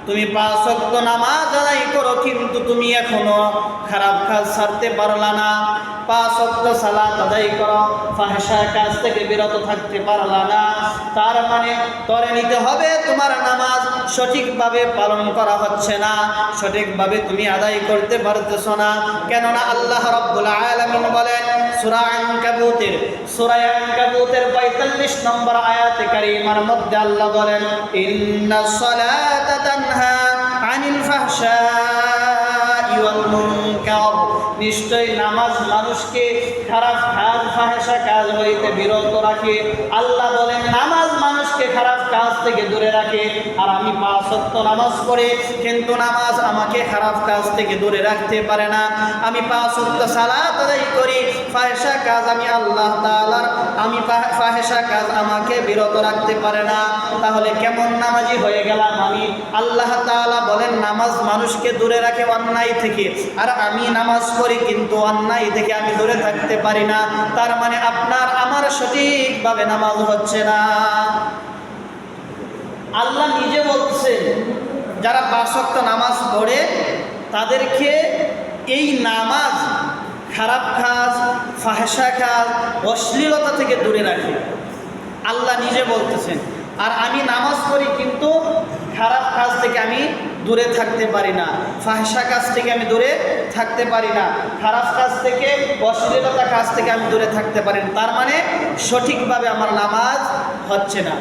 তুমি 5 ওয়াক্ত নামাজ আদায় করো, কিন্তু তুমি এখনো খারাপ কাজ ছাড়তে পারলা না। 5 ওয়াক্ত সালাত আদায় করো, ফাহিশা কাজ থেকে বিরত থাকতে পারলা না। তার মানে ধরে নিতে হবে তোমার নামাজ সঠিকভাবে পালন করা হচ্ছে না, সঠিকভাবে তুমি আদায় করতে পারতেছো না। কেননা আল্লাহ রাব্বুল আলামিন বলেন সূরা আনকাবুতের 45 নম্বর আয়াতে কারিমার মধ্যে আল্লাহ বলেন, ইন্নাস সালাতা তানহা আনিল ফাহশাই ওয়াল মুনকার, নিশ্চয় নামাজ মানুষকে খারাপ কাজ ফাহিশা কাজ হইতে বিরত রাখে। আল্লাহ বলেন নামাজ মানুষকে খারাপ কাজ থেকে দূরে রাখে। আর আমি 5 ওয়াক্ত নামাজ পড়ে কিন্তু নামাজ আমাকে খারাপ কাজ থেকে দূরে রাখতে পারে না। আমি 5 ওয়াক্ত সালাত আদায় করি, ফাহিশা কাজ আমি আল্লাহ তাআলার ফাহিশা কাজ আমাকে বিরত রাখতে পারে না। তাহলে কেমন নামাজি হয়ে গেলাম আমি? আল্লাহ তাআলা বলেন নামাজ মানুষকে দূরে রাখে অন্যায় থেকে, আর আমি নামাজ পড়ি কিন্তু অন্যায় থেকে আমি দূরে থাকতে পারি না। তার মানে আপনার আমার সঠিকভাবে নামাজ হচ্ছে না। আল্লাহ নিজে বলছেন যারা 5 ওয়াক্ত নামাজ পড়ে তাদেরকে এই নামাজ খারাপ কাজ ফাহিশা কাজ অশ্লীলতা থেকে দূরে রাখে। আল্লাহ নিজে বলতেছেন। আর আমি নামাজ পড়ি কিন্তু খারাপ কাজ থেকে আমি দূরে থাকতে পারি না, ফাহিশা কাজ থেকে আমি দূরে থাকতে পারি না, খারাপ কাজ থেকে অশ্লীলতা কাজ থেকে আমি দূরে থাকতে পারি না। তার মানে সঠিকভাবে আমার নামাজ হচ্ছে না।